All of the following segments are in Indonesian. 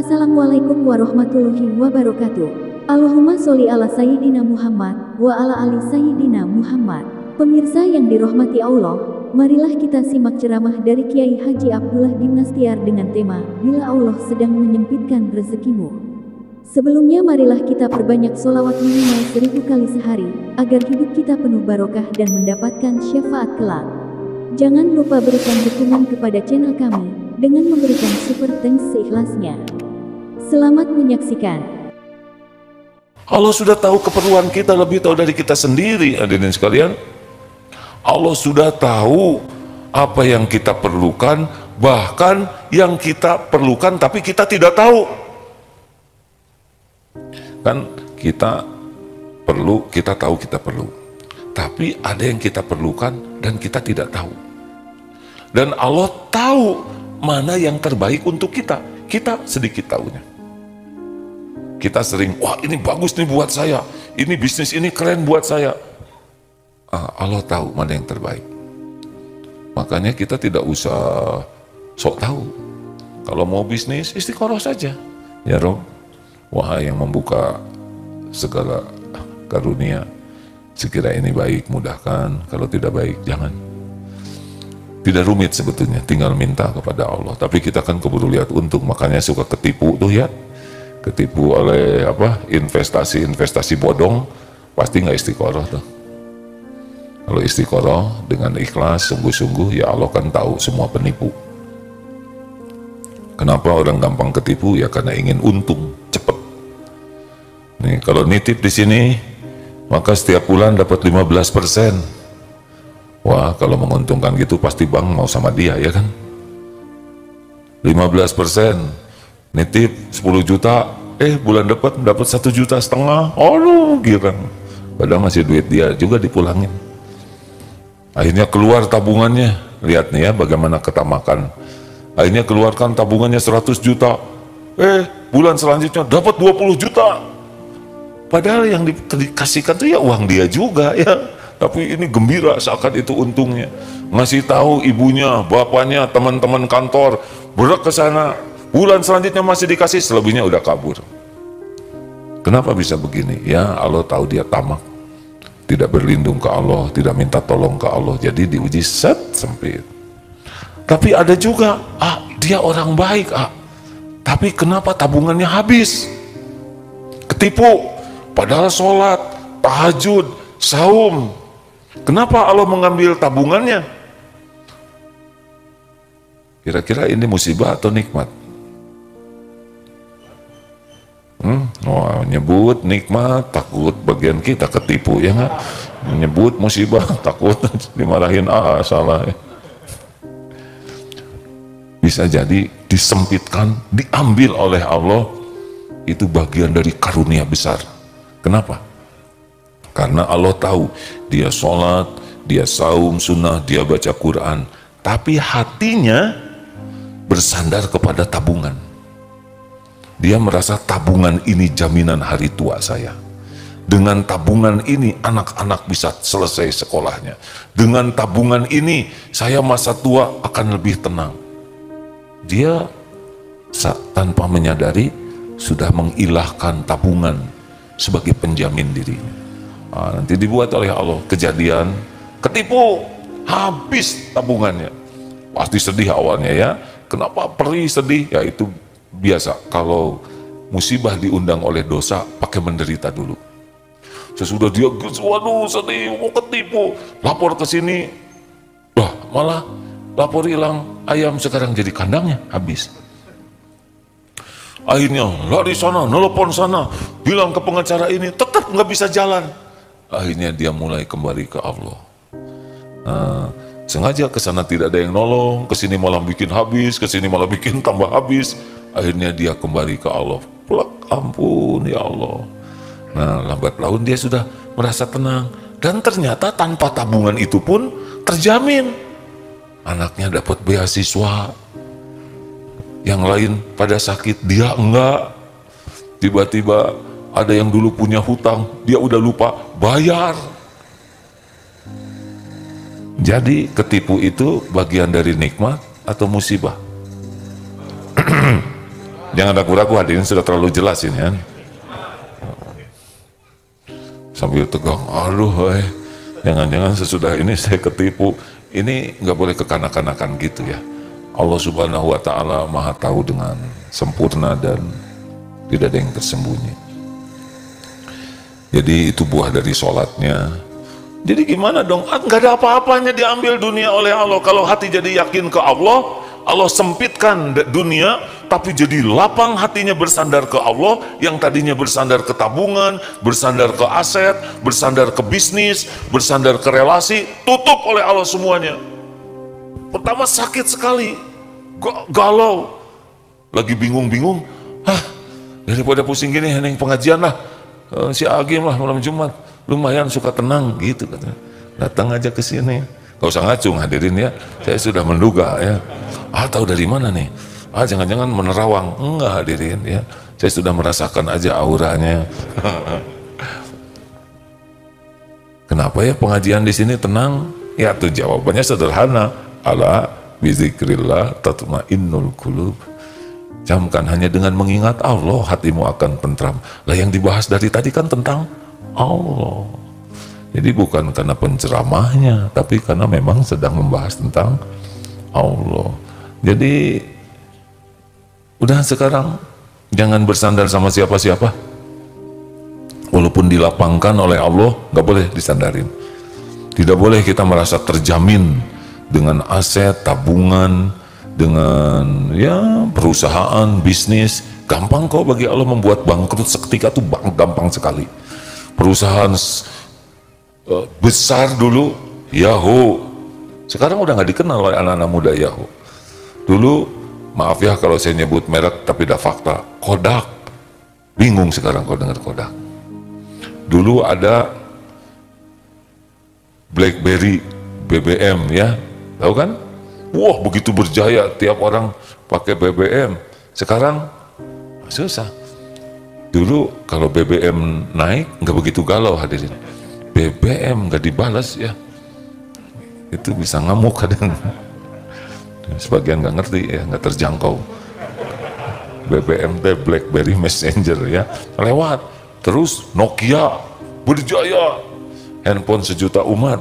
Assalamualaikum warahmatullahi wabarakatuh. Allahumma sholli ala Sayyidina Muhammad wa ala ali Sayyidina Muhammad. Pemirsa yang dirahmati Allah, marilah kita simak ceramah dari Kiai Haji Abdullah Dimnastiar dengan tema Bila Allah sedang menyempitkan rezekimu. Sebelumnya marilah kita perbanyak sholawat minimal 1000 kali sehari, agar hidup kita penuh barokah dan mendapatkan syafaat kelak. Jangan lupa berikan dukungan kepada channel kami dengan memberikan super thanks seikhlasnya. Selamat menyaksikan. Allah sudah tahu keperluan kita, lebih tahu dari kita sendiri, hadirin sekalian. Allah sudah tahu apa yang kita perlukan, bahkan yang kita perlukan tapi kita tidak tahu. Kan kita perlu, kita tahu kita perlu. Tapi ada yang kita perlukan dan kita tidak tahu. Dan Allah tahu mana yang terbaik untuk kita. Kita sedikit tahunya. Kita sering, wah ini bagus nih buat saya. Ini bisnis ini keren buat saya. Allah tahu mana yang terbaik. Makanya kita tidak usah sok tahu. Kalau mau bisnis, istiqoroh saja. Ya Rob, wahai yang membuka segala karunia, sekira ini baik, mudahkan. Kalau tidak baik, jangan. Tidak rumit sebetulnya, tinggal minta kepada Allah. Tapi kita kan keburu lihat untung, makanya suka ketipu tuh ya. Ketipu oleh investasi bodong, pasti nggak istiqoroh tuh. Kalau istiqoroh dengan ikhlas, sungguh-sungguh, ya Allah kan tahu semua penipu. Kenapa orang gampang ketipu? Ya karena ingin untung cepet. Nih kalau nitip di sini, maka setiap bulan dapat 15%. Wah, kalau menguntungkan gitu pasti bank mau sama dia, ya kan? 15%, nitip 10 juta, bulan depan dapat 1,5 juta. Aduh, girang. Padahal masih duit dia juga dipulangin. Akhirnya keluar tabungannya. Lihat nih ya bagaimana ketamakan. Akhirnya keluarkan tabungannya 100 juta. Bulan selanjutnya dapat 20 juta. Padahal yang dikasihkan tuh ya uang dia juga ya. Tapi ini gembira seakan itu untungnya. Ngasih tahu ibunya, bapaknya, teman-teman kantor, berak ke sana. Bulan selanjutnya masih dikasih, selebihnya udah kabur. Kenapa bisa begini? Ya Allah tahu dia tamak. Tidak berlindung ke Allah, tidak minta tolong ke Allah. Jadi diuji sempit. Tapi ada juga, dia orang baik, tapi kenapa tabungannya habis? Ketipu, padahal sholat, tahajud, saum. Kenapa Allah mengambil tabungannya? Kira-kira ini musibah atau nikmat? Nyebut nikmat, takut bagian kita ketipu, ya nggak? Nyebut musibah, takut dimarahin, salah. Bisa jadi disempitkan, diambil oleh Allah, itu bagian dari karunia besar. Kenapa? Karena Allah tahu dia sholat, dia saum sunnah, dia baca Quran, tapi hatinya bersandar kepada tabungan. Dia merasa tabungan ini jaminan hari tua saya. Dengan tabungan ini anak-anak bisa selesai sekolahnya. Dengan tabungan ini saya masa tua akan lebih tenang. Dia tanpa menyadari sudah mengilahkan tabungan sebagai penjamin dirinya. Nanti dibuat oleh Allah kejadian ketipu, habis tabungannya. Pasti sedih awalnya ya. Kenapa perih sedih? Ya itu biasa. Kalau musibah diundang oleh dosa, pakai menderita dulu. Sesudah dia, waduh sedih, mau ketipu, lapor ke sini, malah lapor hilang ayam, sekarang jadi kandangnya habis. Akhirnya lari sana, nelpon sana, bilang ke pengacara ini, tetap nggak bisa jalan. Akhirnya dia mulai kembali ke Allah. Sengaja ke sana tidak ada yang nolong, ke sini malah bikin habis, ke sini malah bikin tambah habis. Akhirnya dia kembali ke Allah. Plak, ampun ya Allah. Nah, lambat laun dia sudah merasa tenang. Dan ternyata tanpa tabungan itu pun terjamin. Anaknya dapat beasiswa. Yang lain pada sakit, dia enggak. Tiba-tiba ada yang dulu punya hutang, dia udah lupa bayar. Jadi ketipu itu bagian dari nikmat atau musibah? Jangan ragu-ragu, hadirin, sudah terlalu jelas ini kan. Sambil tegang, aduh, jangan-jangan sesudah ini saya ketipu. Ini nggak boleh kekanak-kanakan gitu ya. Allah Subhanahu wa Ta'ala Maha tahu dengan sempurna dan tidak ada yang tersembunyi. Jadi itu buah dari sholatnya. Jadi gimana dong? Nggak ada apa-apanya diambil dunia oleh Allah. Kalau hati jadi yakin ke Allah, Allah sempitkan dunia, tapi jadi lapang hatinya bersandar ke Allah, yang tadinya bersandar ke tabungan, bersandar ke aset, bersandar ke bisnis, bersandar ke relasi, tutup oleh Allah semuanya. Pertama sakit sekali, galau, lagi bingung-bingung, daripada pusing gini, hening pengajian lah, si Agim lah malam Jumat, lumayan suka tenang gitu katanya. Datang aja ke sini, gak usah ngacung hadirin ya, saya sudah menduga ya. Tahu dari mana nih? Jangan-jangan menerawang. Enggak hadirin ya, saya sudah merasakan aja auranya. Kenapa ya pengajian di sini tenang? Ya tuh jawabannya sederhana, ala bizikrillah tatmainnul qulub. Camkan, hanya dengan mengingat Allah hatimu akan tentram. Lah yang dibahas dari tadi kan tentang Allah. Jadi bukan karena penceramahnya, tapi karena memang sedang membahas tentang Allah. Jadi udah sekarang jangan bersandar sama siapa-siapa. Walaupun dilapangkan oleh Allah, nggak boleh disandarin. Tidak boleh kita merasa terjamin dengan aset, tabungan, dengan ya perusahaan, bisnis. Gampang kok bagi Allah membuat bangkrut seketika tuh gampang sekali. Perusahaan besar dulu, Yahoo, sekarang udah nggak dikenal oleh anak-anak muda Yahoo. Dulu, maaf ya kalau saya nyebut merek tapi dah fakta, Kodak, bingung sekarang kalau dengar Kodak. Dulu ada BlackBerry, BBM ya, tahu kan? Wah begitu berjaya, tiap orang pakai BBM. Sekarang susah. Dulu kalau BBM naik nggak begitu galau hadirin. BBM nggak dibalas ya, itu bisa ngamuk kadang. Sebagian nggak ngerti ya, nggak terjangkau. BBM teh BlackBerry Messenger ya, lewat. Terus Nokia berjaya, handphone sejuta umat.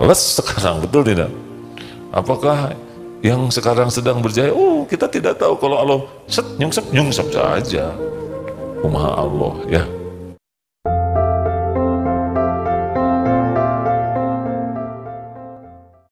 Les sekarang, betul tidak? Apakah yang sekarang sedang berjaya? Kita tidak tahu. Kalau Allah nyungsep saja. Kumaha Allah ya.